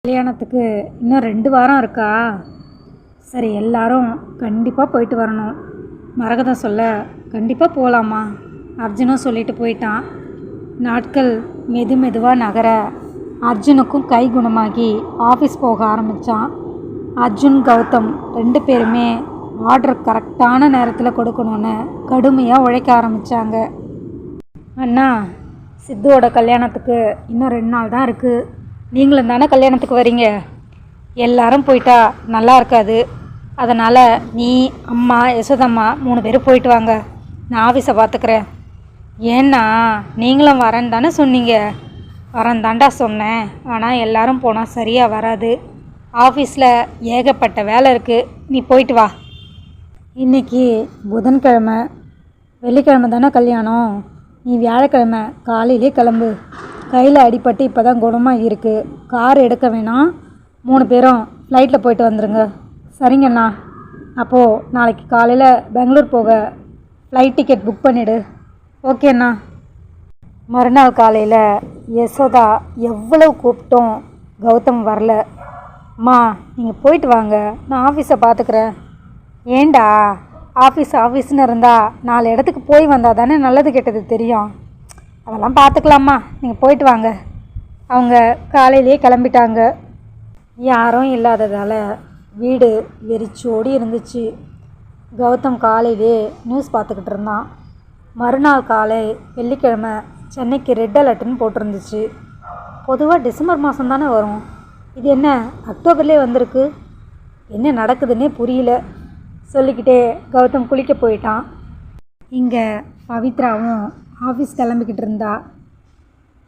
கல்யாணத்துக்கு இன்னும் 2 வாரம் இருக்கா? சரி, எல்லாரும் கண்டிப்பாக போயிட்டு வரணும். மரகதம் சொல்ல கண்டிப்பாக போகலாமா? அர்ஜுனும் சொல்லிட்டு போயிட்டான். நாட்கள் மெதுவாக நகர அர்ஜுனுக்கும் கை குணமாகி ஆஃபீஸ் போக ஆரம்பித்தான். அர்ஜுன், கௌதம் 2 பேருமே ஆர்டர் கரெக்டான நேரத்தில் கொடுக்கணும்னு கடுமையாக உழைக்க ஆரம்பித்தாங்க. அண்ணா, சித்துவோட கல்யாணத்துக்கு இன்னும் 2 நாள் தான் இருக்குது. நீங்களும் தானே கல்யாணத்துக்கு வரீங்க. எல்லாரும் போயிட்டா நல்லா இருக்காது. அதனால் நீ, அம்மா, யசோதம்மா 3 பேரும் போயிட்டு வாங்க. நான் ஆஃபீஸை பார்த்துக்கிறேன். ஏன்னா நீங்களும் வரேன்னு தானே சொன்னீங்க. வரேன் தாண்டா சொன்னேன். ஆனால் எல்லாரும் போனால் சரியாக வராது. ஆஃபீஸில் ஏகப்பட்ட வேலை இருக்குது. நீ போயிட்டு வா. இன்றைக்கி புதன்கிழமை, வெள்ளிக்கிழமை தானே கல்யாணம். நீ வியாழக்கிழமை காலையிலே கிளம்பு. கையில் அடிபட்டு இப்போ தான் குணமாக இருக்குது. கார் எடுக்க வேணாம். 3 பேரும் ஃப்ளைட்டில் போயிட்டு வந்துடுங்க. சரிங்கண்ணா. அப்போது நாளைக்கு காலையில் பெங்களூர் போக ஃப்ளைட் டிக்கெட் புக் பண்ணிவிடு. ஓகேண்ணா. மறுநாள் காலையில் யசோதா எவ்வளவு கூப்பிட்டோம் கௌதம் வரல. அம்மா, நீங்கள் போயிட்டு வாங்க, நான் ஆஃபீஸை பார்த்துக்கிறேன். ஏண்டா, ஆஃபீஸ்னு இருந்தால் 4 இடத்துக்கு போய் வந்தால் தானே நல்லது கெட்டது தெரியும். அதெல்லாம் பார்த்துக்கலாம்மா, நீங்கள் போயிட்டு வாங்க. அவங்க காலையிலே கிளம்பிட்டாங்க. யாரும் இல்லாததால் வீடு வெறிச்சோடி இருந்துச்சு. கௌதம் காலையிலே நியூஸ் பார்த்துக்கிட்டு இருந்தான். மறுநாள் காலை வெள்ளிக்கிழமை சென்னைக்கு ரெட் அலர்ட்டுன்னு போட்டிருந்துச்சு. பொதுவாக டிசம்பர் மாதம் தானே வரும். இது என்ன அக்டோபர்லேயே வந்திருக்கு? என்ன நடக்குதுன்னே புரியல. சொல்லிக்கிட்டே கௌதம் குளிக்க போயிட்டான். இங்கே பவித்ராவும் ஆஃபீஸ் கிளம்பிக்கிட்டு இருந்தா.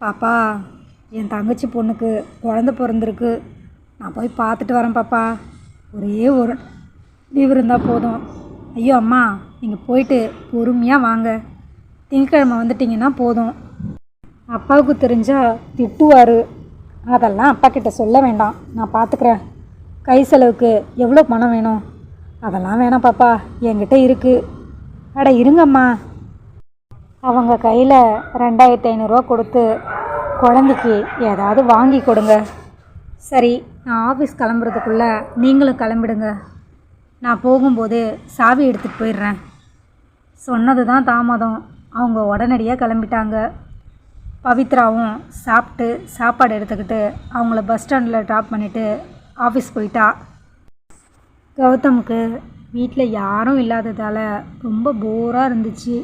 பாப்பா, என் தங்கச்சி பொண்ணுக்கு குழந்த பிறந்திருக்கு. நான் போய் பார்த்துட்டு வரேன் பாப்பா. ஒரே ஒரு லீவ் இருந்தால் போதும். ஐயோ அம்மா, நீங்கள் போயிட்டு பொறுமையாக வாங்க. திங்கக்கிழமை வந்துட்டிங்கன்னா போதும். அப்பாவுக்கு தெரிஞ்சால் திட்டுவார். அதெல்லாம் அப்பா கிட்ட சொல்ல வேண்டாம், நான் பார்த்துக்கிறேன். கை செலவுக்கு எவ்வளோ பணம் வேணும்? அதெல்லாம் வேணாம் பாப்பா, என்கிட்ட இருக்குது. அட இருங்கம்மா. அவங்க கையில் 2500 கொடுத்து குழந்தைக்கு ஏதாவது வாங்கி கொடுங்க. சரி, நான் ஆஃபீஸ் கிளம்புறதுக்குள்ளே நீங்களும் கிளம்பிடுங்க. நான் போகும்போது சாவி எடுத்துகிட்டு போயிடுறேன். சொன்னது தான் தாமதம். அவங்க உடனடியாக கிளம்பிட்டாங்க. பவித்ராவும் சாப்பிட்டு சாப்பாடு எடுத்துக்கிட்டு அவங்கள பஸ் ஸ்டாண்டில் ட்ராப் பண்ணிவிட்டு ஆஃபீஸ் போயிட்டா. கௌதமுக்கு வீட்டில் யாரும் இல்லாததால் ரொம்ப போராக இருந்துச்சு.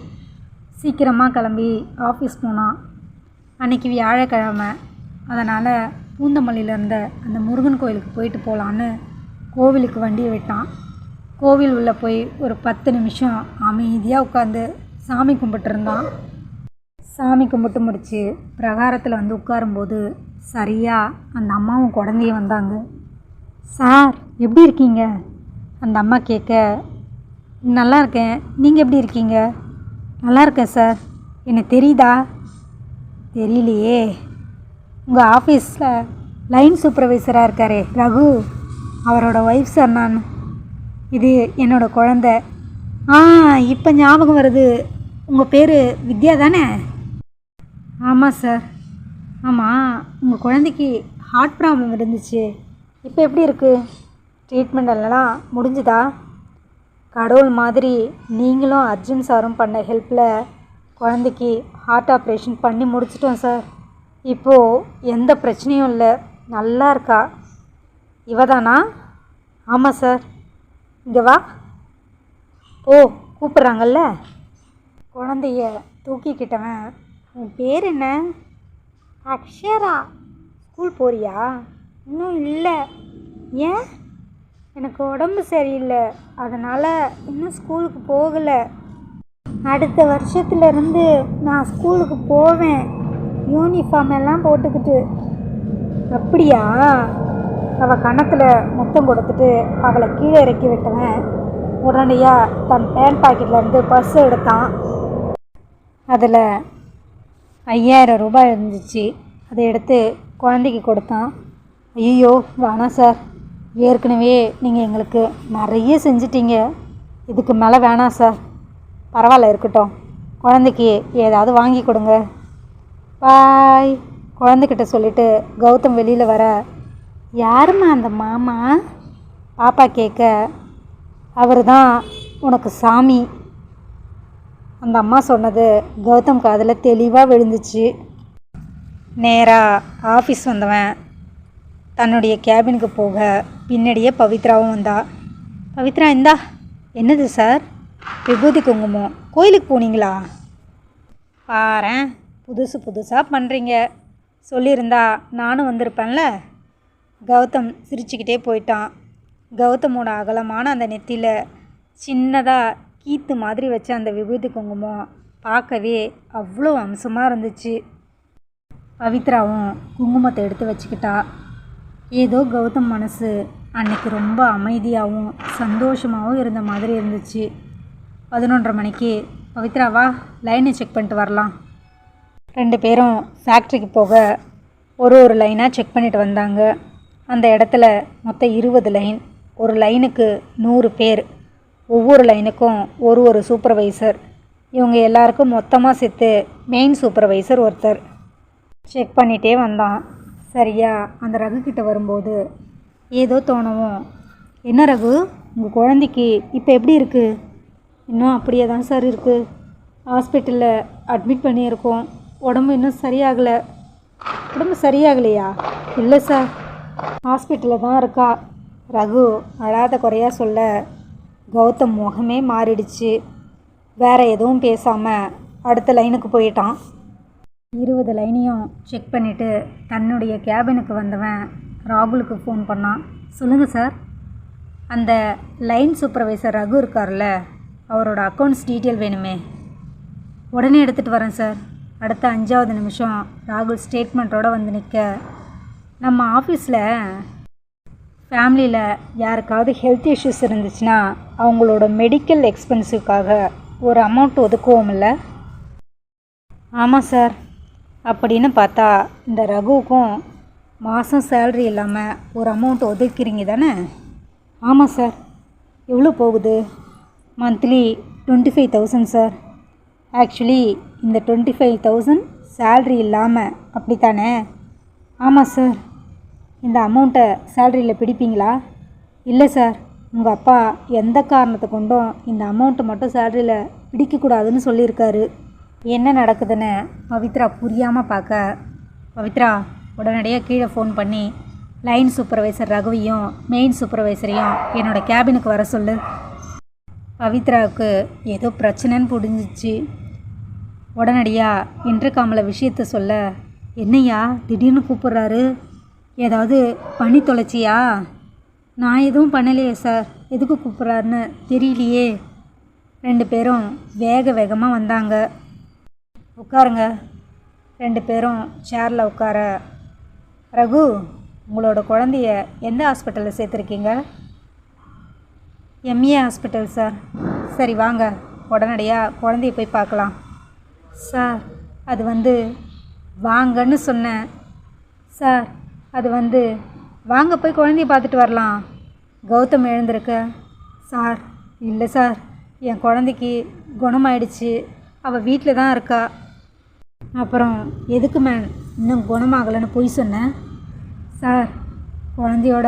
சீக்கிரமாக கிளம்பி ஆஃபீஸ் போனான். அன்றைக்கி வியாழக்கிழமை. அதனால் பூந்தமல்லியில் இருந்த அந்த முருகன் கோயிலுக்கு போயிட்டு போகலான்னு கோவிலுக்கு வண்டியை விட்டான். கோவில் உள்ளே போய் ஒரு 10 நிமிஷம் அமைதியாக உட்காந்து சாமி கும்பிட்டுருந்தான். சாமி கும்பிட்டு முடித்து பிரகாரத்தில் வந்து உட்காரும்போது சரியாக அந்த அம்மாவும் குழந்தையும் வந்தாங்க. சார், எப்படி இருக்கீங்க? அந்த அம்மா கேட்க, நல்லா இருக்கேன். நீங்கள் எப்படி இருக்கீங்க? நல்லா இருக்கேன் சார். எனக்கு தெரியுதா? தெரியலையே. உங்கள் ஆஃபீஸில் லைன் சூப்பர்வைசராக இருக்காரே ரகு, அவரோட ஒய்ஃப் சார் நான். இது என்னோடய குழந்த. இப்போ ஞாபகம் வருது. உங்கள் பேர் வித்யா தானே? ஆமாம் சார். ஆமாம், உங்கள் குழந்தைக்கு ஹார்ட் ப்ராப்ளம் இருந்துச்சு. இப்போ எப்படி இருக்குது? ட்ரீட்மெண்ட் எல்லாம் முடிஞ்சுதா? கடவுள் மாதிரி நீங்களும் அர்ஜுன் சாரும் பண்ண ஹெல்ப்பில் குழந்தைக்கு ஹார்ட் ஆப்ரேஷன் பண்ணி முடிச்சிட்டோம் சார். இப்போது எந்த பிரச்சனையும் இல்லை, நல்லா இருக்கா. இவதானா? ஆமாம் சார். இங்கே வா. ஓ, கூப்பிட்றாங்கல்ல. குழந்தைய தூக்கிக்கிட்டவன், உன் பேர் என்ன? அக்ஷரா. ஸ்கூல் போறியா? இன்னும் இல்லை. ஏன்? எனக்கு உடம்பு சரியில்லை, அதனால் இன்னும் ஸ்கூலுக்கு போகலை. அடுத்த வருஷத்துலேருந்து நான் ஸ்கூலுக்கு போவேன், யூனிஃபார்ம் எல்லாம் போட்டுக்கிட்டு. அப்படியா? அவள் கன்னத்தில் முத்தம் கொடுத்துட்டு அவளை கீழே இறக்கி விட்டவன் உடனடியாக தன் பேண்ட் பாக்கெட்லேருந்து பர்ஸ் எடுத்தான். அதில் 5000 ரூபாய் இருந்துச்சு. அதை எடுத்து குழந்தைக்கு கொடுத்தான். ஐயோ வேணாம் சார், ஏற்கனவே நீங்கள் எங்களுக்கு நிறைய செஞ்சிட்டீங்க. இதுக்கு மேலே வேணாம் சார். பரவாயில்ல, இருக்கட்டும். குழந்தைக்கு ஏதாவது வாங்கி கொடுங்க. பாய். குழந்தைக்கிட்ட சொல்லிவிட்டு கௌதம் வெளியில் வர யாரும்மா அந்த மாமா? பாப்பா கேட்க, அவர் தான் உனக்கு சாமி. அந்த அம்மா சொன்னது கௌதம் காதில் தெளிவாக விழுந்துச்சு. நேராக ஆஃபீஸ் வந்தவன் தன்னுடைய கேபினுக்கு போக பின்னாடியே பவித்ராவும் வந்தா. பவித்ரா, இந்தா. என்னது சார்? விபூதி குங்குமம். கோயிலுக்கு போனீங்களா? பாரேன், புதுசாக பண்ணுறீங்க. சொல்லியிருந்தா நானும் வந்திருப்பேன்ல. கௌதம் சிரிச்சுக்கிட்டே போயிட்டான். கௌதமோட அகலமான அந்த நெத்தியில் சின்னதாக கீத்து மாதிரி வச்ச அந்த விபூதி குங்குமம் பார்க்கவே அவ்வளோ அம்சமாக இருந்துச்சு. பவித்ராவும் குங்குமத்தை எடுத்து வச்சுக்கிட்டா. ஏதோ கௌதம் மனசு அன்னைக்கு ரொம்ப அமைதியாகவும் சந்தோஷமாகவும் இருந்த மாதிரி இருந்துச்சு. 11:30 மணிக்கு, பவித்ரா வா, லைனை செக் பண்ணிட்டு வரலாம். 2 பேரும் ஃபேக்ட்ரிக்கு போக ஒரு லைனாக செக் பண்ணிட்டு வந்தாங்க. அந்த இடத்துல மொத்தம் 20 லைன். ஒரு லைனுக்கு 100 பேர். ஒவ்வொரு லைனுக்கும் ஒரு சூப்பர்வைசர். இவங்க எல்லாருக்கும் மொத்தமாக சேர்த்து மெயின் சூப்பர்வைசர் ஒருத்தர். செக் பண்ணிகிட்டே வந்தான். சரியா அந்த ரகு கிட்ட வரும்போது ஏதோ தோணவும், என்ன ரகு, உங்கள் குழந்தைக்கு இப்போ எப்படி இருக்குது? இன்னும் அப்படியே தான் சார் இருக்குது. ஹாஸ்பிட்டலில் அட்மிட் பண்ணியிருக்கோம். உடம்பு இன்னும் சரியாகலை. உடம்பு சரியாகலையா? இல்லை சார், ஹாஸ்பிட்டலில் தான் இருக்கா. ரகு அழாத குறையாக சொல்ல கௌதம் முகமே மாறிடுச்சு. வேறு எதுவும் பேசாமல் அடுத்த லைனுக்கு போயிட்டான். 20 லைனையும் செக் பண்ணிவிட்டு தன்னுடைய கேபினுக்கு வந்தவன் ராகுலுக்கு ஃபோன் பண்ணான். சொல்லுங்கள் சார், அந்த லைன் சூப்பர்வைசர் ரகு இருக்கார்ல, அவரோட அக்கௌண்ட்ஸ் டீட்டெயில் வேணுமே. உடனே எடுத்துகிட்டு வரேன் சார். அடுத்த 5வது நிமிஷம் ராகுல் ஸ்டேட்மெண்ட்டோடு வந்து நிற்க, நம்ம ஆஃபீஸில் ஃபேமிலியில் யாருக்காவது ஹெல்த் இஷ்யூஸ் இருந்துச்சுன்னா அவங்களோட மெடிக்கல் எக்ஸ்பென்ஸுக்காக ஒரு அமௌண்ட் ஒதுக்குவோம்ல. ஆமாம் சார். அப்படின்னு பார்த்தா இந்த ரகுவுக்கும் மாதம் சேல்ரி இல்லாமல் ஒரு அமௌண்ட் ஒதுக்கிறீங்க தானே? ஆமாம் சார். எவ்வளோ போகுது? Monthly 25,000 sir. ஆக்சுவலி இந்த 25,000 சேல்ரி இல்லாமல், அப்படித்தானே? ஆமாம் சார். இந்த அமௌண்ட்டை சேல்ரியில் பிடிப்பீங்களா? இல்லை சார், உங்கள் அப்பா எந்த காரணத்தை கொண்டும் இந்த அமௌண்ட்டை மட்டும் சேல்ரியில் பிடிக்கக்கூடாதுன்னு சொல்லியிருக்காரு. என்ன நடக்குதுன்னு பவித்ரா புரியாமல் பார்க்க, பவித்ரா உடனடியாக கீழே ஃபோன் பண்ணி லைன் சூப்பர்வைசர் ரகுவையும் மெயின் சூப்பர்வைசரையும் என்னோடய கேபினுக்கு வர சொல்லு. பவித்ராவுக்கு ஏதோ பிரச்சனைன்னு புரிஞ்சிச்சு. உடனடியாக இன்டர்காமில் விஷயத்த சொல்ல, என்னையா திடீர்னு கூப்பிட்றாரு? ஏதாவது பண்ணி தொலைச்சியா? நான் எதுவும் பண்ணலையே சார், எதுக்கு கூப்பிட்றாருன்னு தெரியலையே. 2 பேரும் வேகமாக வந்தாங்க. உட்காருங்க. 2 பேரும் சேரில் உட்கார, ரகு, உங்களோட குழந்தைய எந்த ஹாஸ்பிட்டலில் சேர்த்துருக்கீங்க? MA hospital sir. சரி வாங்க, உடனடியாக குழந்தைய போய் பார்க்கலாம். சார் அது வாங்கன்னு சொன்னேன். சார் அது வாங்க போய் குழந்தைய பார்த்துட்டு வரலாம். கௌதம் எழுந்திருக்க, சார் இல்லை சார், என் குழந்தைக்கு குணமாயிடுச்சு, அவள் வீட்டில் தான் இருக்கா. அப்புறம் எதுக்கு மேம் இன்னும் குணமாகலைன்னு பொய் சொன்னேன்? சார், குழந்தையோட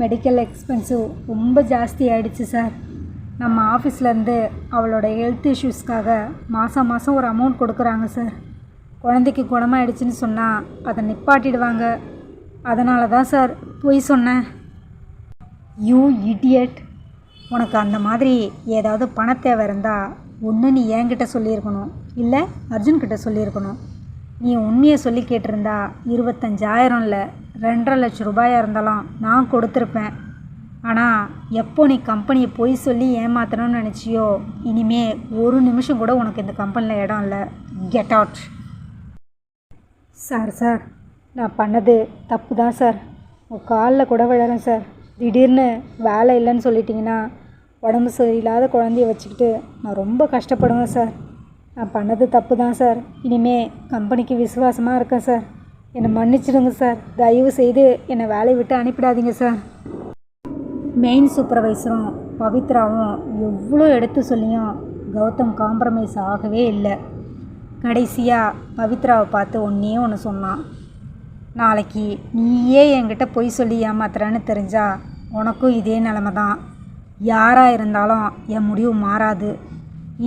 மெடிக்கல் எக்ஸ்பென்ஸு ரொம்ப ஜாஸ்தி ஆகிடுச்சு சார். நம்ம ஆஃபீஸ்லேருந்து அவளோட ஹெல்த் இஷ்யூஸ்க்காக மாதம் ஒரு அமௌண்ட் கொடுக்குறாங்க சார். குழந்தைக்கு குணமாயிடுச்சுன்னு சொன்னால் அதை நிப்பாட்டிடுவாங்க. அதனால தான் சார் பொய் சொன்னேன். You idiot! உனக்கு அந்த மாதிரி ஏதாவது பணத்தேவை இருந்தால் ஒன்று நீ என்கிட்ட சொல்லியிருக்கணும், இல்லை அர்ஜுன்கிட்ட சொல்லியிருக்கணும். நீ உண்மையை சொல்லி கேட்டிருந்தா 25,000 இல்லை 2.5 லட்சம் ரூபாயாக இருந்தாலும் நான் கொடுத்துருப்பேன். ஆனால் எப்போ நீ கம்பெனியை பொய் சொல்லி ஏமாத்தணும்னு நினச்சியோ, இனிமே ஒரு நிமிஷம் கூட உனக்கு இந்த கம்பெனியில் இடம் இல்லை. Get out. சார், நான் பண்ணது தப்பு தான் சார். உங்கள் காலில் கூட விழறேன் சார். திடீர்னு வேலை இல்லைன்னு சொல்லிட்டிங்கன்னா உடம்பு சரியில்லாத குழந்தைய வச்சுக்கிட்டு நான் ரொம்ப கஷ்டப்படுவேன் சார். நான் பண்ணது தப்பு தான் சார். இனிமே கம்பெனிக்கு விசுவாசமாக இருக்கேன் சார். என்னை மன்னிச்சிடுங்க சார். தயவு செய்து என்னை வேலையை விட்டு அனுப்பிடாதீங்க சார். மெயின் சூப்பர்வைசரும் பவித்ராவும் எவ்வளோ எடுத்து சொல்லியும் கௌதம் காம்ப்ரமைஸ் ஆகவே இல்லை. கடைசியாக பவித்ராவை பார்த்து ஒன்றே ஒன்று சொன்னான். நாளைக்கு நீயே என்கிட்ட பொய் சொல்லி ஏமாத்துறன்னு தெரிஞ்சா உனக்கும் இதே நிலமை தான். யாராக இருந்தாலும் என் முடிவு மாறாது.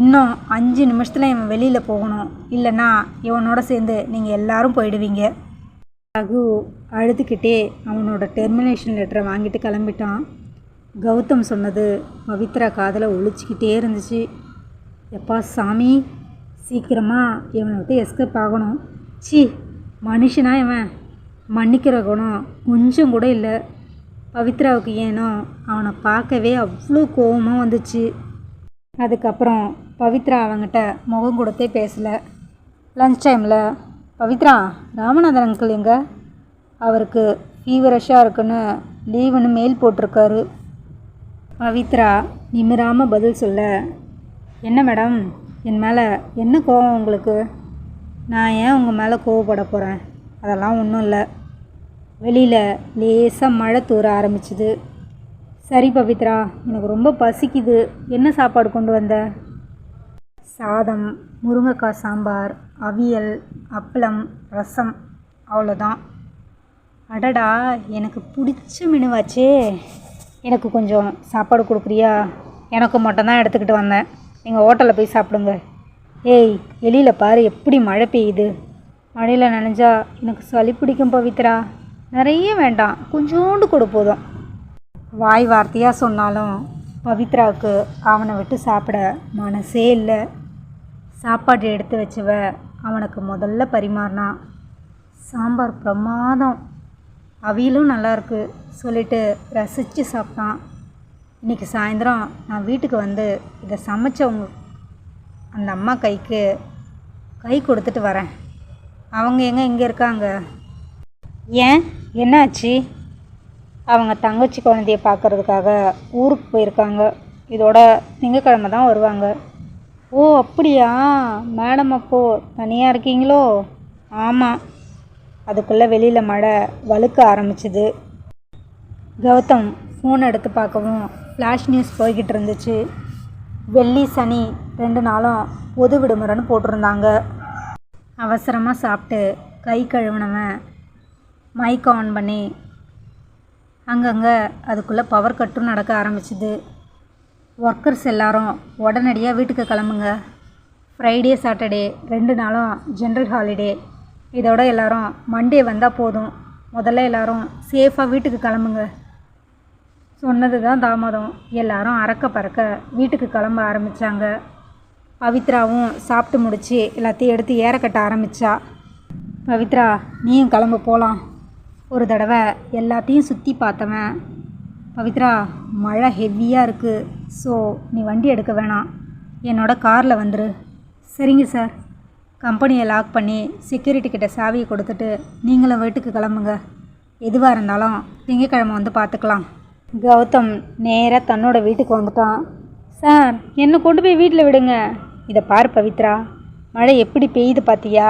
இன்னும் 5 நிமிஷத்தில் இவன் வெளியில் போகணும், இல்லைன்னா இவனோட சேர்ந்து நீங்கள் எல்லாரும் போயிடுவீங்க. ரகு அழுதுகிட்டே அவனோட டெர்மினேஷன் லெட்டரை வாங்கிட்டு கிளம்பிட்டான். கௌதம் சொன்னது பவித்ரா காதில் ஒழிச்சிக்கிட்டே இருந்துச்சு. எப்பா சாமி, சீக்கிரமாக இவனை விட்டு எஸ்கேப் ஆகணும். சி, மனுஷனா இவன்? மன்னிக்கிற குணம் கொஞ்சம் கூட இல்லை. பவித்ராவுக்கு ஏனோ அவனை பார்க்கவே அவ்வளோ கோபமாக வந்துச்சு. அதுக்கப்புறம் பவித்ரா அவங்கிட்ட முகம் கொடுத்தே பேசலை. லன்ச் டைமில், பவித்ரா, ராமநாதன் அங்கிள் எங்க? அவருக்கு ஃபீவரஷாக இருக்குன்னு லீவுன்னு மெயில் போட்டிருக்காரு. பவித்ரா நிமிராமல் பதில் சொல்ல, என்ன மேடம், என் மேலே என்ன கோவம் உங்களுக்கு? நான் ஏன் உங்கள் மேலே கோவப்பட போகிறேன்? அதெல்லாம் ஒன்றும் இல்லை. வெளியில் லேசாக மழை தூர ஆரம்பிச்சுது. சரி பவித்ரா, எனக்கு ரொம்ப பசிக்குது. என்ன சாப்பாடு கொண்டு வந்த? சாதம், முருங்கைக்காய் சாம்பார், அவியல், அப்பளம், ரசம், அவ்வளோதான். அடடா, எனக்கு பிடிச்ச மெனுவாச்சே. எனக்கு கொஞ்சம் சாப்பாடு கொடுக்குறியா? எனக்கு மட்டும்தான் எடுத்துக்கிட்டு வந்தேன். நீங்கள் ஹோட்டலில் போய் சாப்பிடுங்க. ஏய், வெளியில் பாரு எப்படி மழை பெய்யுது. மழையில் நனைஞ்சா எனக்கு சளி பிடிக்கும் பவித்ரா. நிறைய வேண்டாம், கொஞ்சோண்டு கொடு போதும். வாய் வார்த்தையாக சொன்னாலும் பவித்ராவுக்கு அவனை விட்டு சாப்பிட மனசே இல்லை. சாப்பாடு எடுத்து வச்சவ அவனுக்கு முதல்ல பரிமாறினான். சாம்பார் பிரமாதம், அவியலும் நல்லாயிருக்கு சொல்லிட்டு ரசித்து சாப்பிட்டான். இன்றைக்கி சாயந்தரம் நான் வீட்டுக்கு வந்து இதை சமைச்சவங்க அந்த அம்மா கைக்கு கை கொடுத்துட்டு வரேன். அவங்க இங்கே இருக்காங்க? ஏன், என்னாச்சு? அவங்க தங்கச்சி குழந்தைய பார்க்குறதுக்காக ஊருக்கு போயிருக்காங்க. இதோட திங்கக்கிழமை தான் வருவாங்க. ஓ அப்படியா? மேடம் அப்போது தனியாக இருக்கீங்களோ? ஆமாம். அதுக்குள்ளே வெளியில் மழை வழுக்க ஆரம்பிச்சுது. கௌதம் ஃபோன் எடுத்து பார்க்கவும் ஃப்ளாஷ் நியூஸ் போய்கிட்டு இருந்துச்சு. வெள்ளி சனி 2 நாளும் பொது விடுமுறைன்னு போட்டிருந்தாங்க. அவசரமாக சாப்பிட்டு கை கழுவினவன் மைக் ஆன் பண்ணி அங்கங்கே அதுக்குள்ளே பவர் கட்டும் நடக்க ஆரம்பிச்சுது. ஒர்க்கர்ஸ் எல்லாரும் உடனடியாக வீட்டுக்கு கிளம்புங்க. ஃப்ரைடே சாட்டர்டே 2 நாளும் ஜென்ரல் ஹாலிடே. இதோட எல்லாரும் மண்டே வந்தால் போதும். முதல்ல எல்லாரும் சேஃபாக வீட்டுக்கு கிளம்புங்க. சொன்னது தான் தாமதம். எல்லாரும் அறக்க பறக்க வீட்டுக்கு கிளம்ப ஆரம்பித்தாங்க. பவித்ராவும் சாப்பிட்டு முடித்து எல்லாத்தையும் எடுத்து ஏற கட்ட ஆரம்பித்தா. பவித்ரா, நீயும் கிளம்பு போகலாம். ஒரு தடவை எல்லாத்தையும் சுற்றி பார்த்தவன், பவித்ரா மழை ஹெவியாக இருக்குது, ஸோ நீ வண்டி எடுக்க வேணாம், என்னோட காரில் வந்துரு. சரிங்க சார். கம்பெனியை லாக் பண்ணி செக்யூரிட்டி கிட்ட சாவியை கொடுத்துட்டு நீங்களும் வீட்டுக்கு கிளம்புங்க. எதுவாக இருந்தாலும் திங்கக்கிழமை வந்து பார்த்துக்கலாம். கௌதம் நேராக தன்னோட வீட்டுக்கு வந்துட்டான். சார், என்னை கொண்டு போய் வீட்டில் விடுங்க. இதை பாரு பவித்ரா, மழை எப்படி பெய்யுது பார்த்தியா?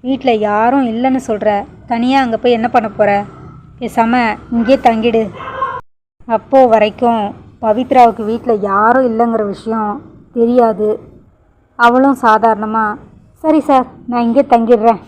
வீட்டில் யாரும் இல்லைன்னு சொல்கிற, தனியாக அங்கே போய் என்ன பண்ண போகிற? பேசாமல் இங்கே தங்கிடு. அப்போது வரைக்கும் பவித்ராவுக்கு வீட்டில் யாரும் இல்லைங்கிற விஷயம் தெரியாது. அவளும் சாதாரணமாக, சரி சார், நான் இங்கே தங்கிடுறேன்